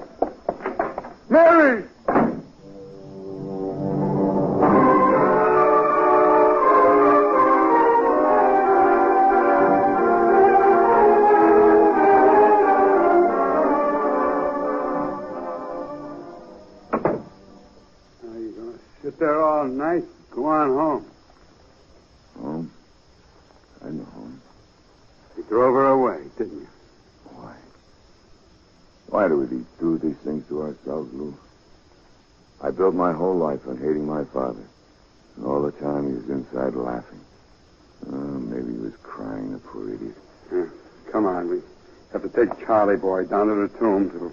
Mary! Sit there all night. Go on home. Home? I know home. You drove her away, didn't you? Why? Why do we do these things to ourselves, Lou? I built my whole life on hating my father. And all the time he was inside laughing. Maybe he was crying, the poor idiot. Come on, we have to take Charlie boy down to the tombs. It'll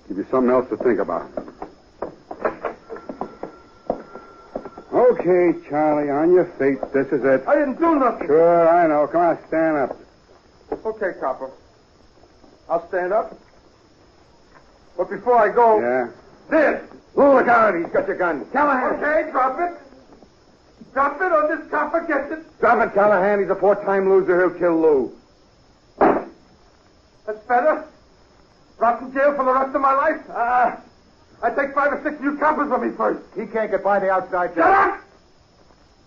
give you something else to think about. Okay, Charlie, on your feet. This is it. I didn't do nothing. Sure, I know. Come on, stand up. Okay, copper. I'll stand up. But before I go... Yeah? This! Lou, look out. He's got your gun. Callahan. Okay, drop it. Drop it or this copper gets it. Drop it, Callahan. He's a 4-time loser. He'll kill Lou. That's better. Rot in jail for the rest of my life? I take 5 or 6 new coppers with me first. He can't get by the outside Shut up!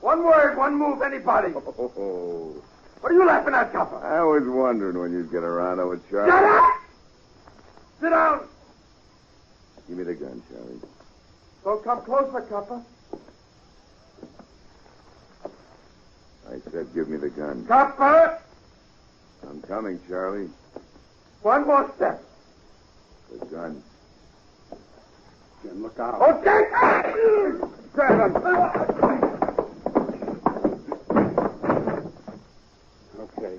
One word, one move, anybody. Oh. What are you laughing at, copper? I was wondering when you'd get around to it, Charlie. Shut up! Sit down. Give me the gun, Charlie. Don't come closer, copper. I said give me the gun. Copper! I'm coming, Charlie. One more step. The gun. Jim, look out. Okay! Grab him. Okay.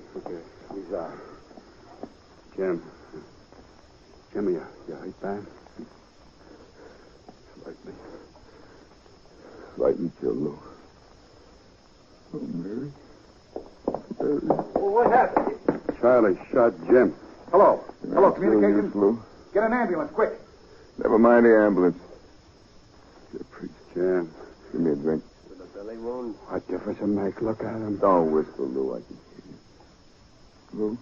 He's out. Jim, you hurt bad? Slightly killed, Lou. Oh, Mary. Well, what happened? Charlie shot Jim. Hello, Serious, communications? Lou. Get an ambulance, quick. Never mind the ambulance. Jim. Give me a drink. With a belly wound? What difference it make? Look at him. Don't whisper, Lou. I can hear you. Lou?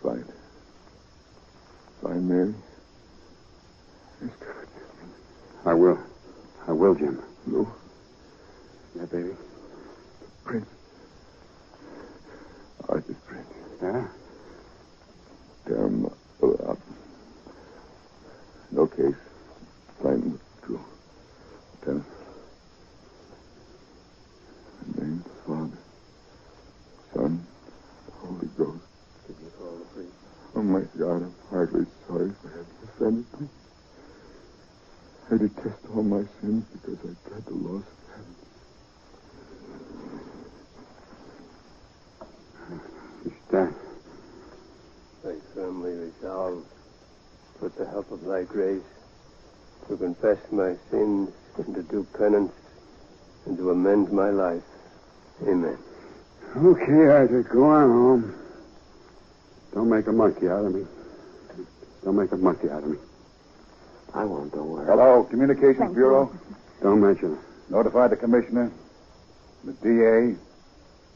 Fine. Fine, Mary. Yes, good. I will, Jim. Lou? Yeah, baby? Prince. Arthur's Prince. Yeah? Damn. No case. Plain true. Lieutenant. The name, Father, Son, Holy Ghost. Did you call the priest? Oh, my God, I'm hardly sorry for having offended me. I detest all my sins because I dread the loss of heaven. He's dead. I firmly resolve, with the help of thy grace, to confess my sins and to do penance and to amend my life. Amen. Okay, Arthur, go on home. Don't make a monkey out of me. I won't, don't worry. Hello, Communications Thank Bureau. you. Don't mention it. Notify the commissioner, the DA,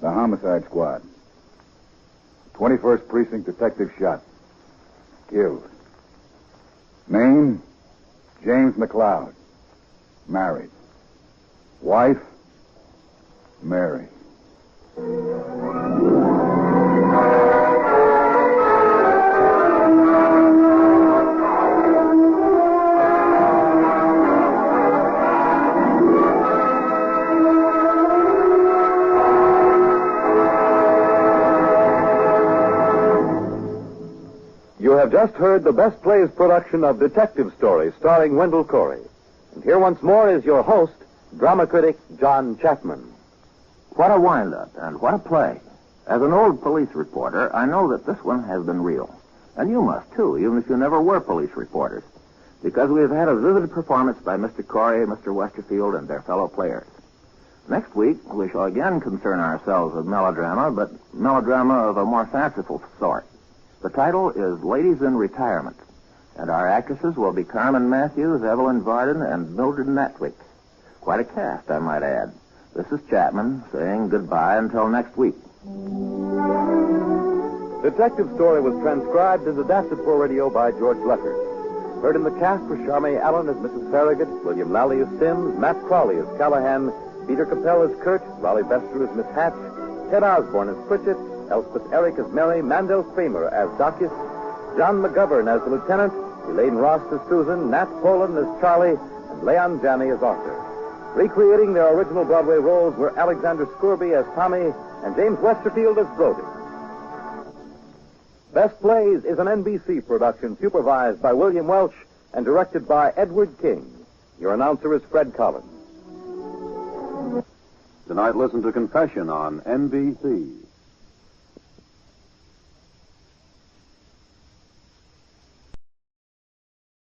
the homicide squad. 21st Precinct detective shot. Killed. Name, James McLeod. Married. Wife, Mary. You have just heard the Best Plays production of Detective Stories starring Wendell Corey. And here once more is your host, drama critic John Chapman. What a wind-up, and what a play. As an old police reporter, I know that this one has been real. And you must, too, even if you never were police reporters. Because we have had a vivid performance by Mr. Corey, Mr. Westerfield, and their fellow players. Next week, we shall again concern ourselves with melodrama, but melodrama of a more fanciful sort. The title is Ladies in Retirement, and our actresses will be Carmen Matthews, Evelyn Varden, and Mildred Natwick. Quite a cast, I might add. This is Chapman saying goodbye until next week. Detective Story was transcribed and adapted for radio by George Leckert. Heard in the cast were Charmaine Allen as Mrs. Farragut, William Lally as Sims, Matt Crowley as Callahan, Peter Capell as Kurt, Raleigh Bester as Miss Hatch, Ted Osborne as Pritchett, Elspeth Eric as Mary, Mandel Kramer as Docus, John McGovern as the Lieutenant, Elaine Ross as Susan, Nat Poland as Charlie, and Leon Janney as Arthur. Recreating their original Broadway roles were Alexander Scourby as Tommy and James Westerfield as Brody. Best Plays is an NBC production supervised by William Welch and directed by Edward King. Your announcer is Fred Collins. Tonight, listen to Confession on NBC.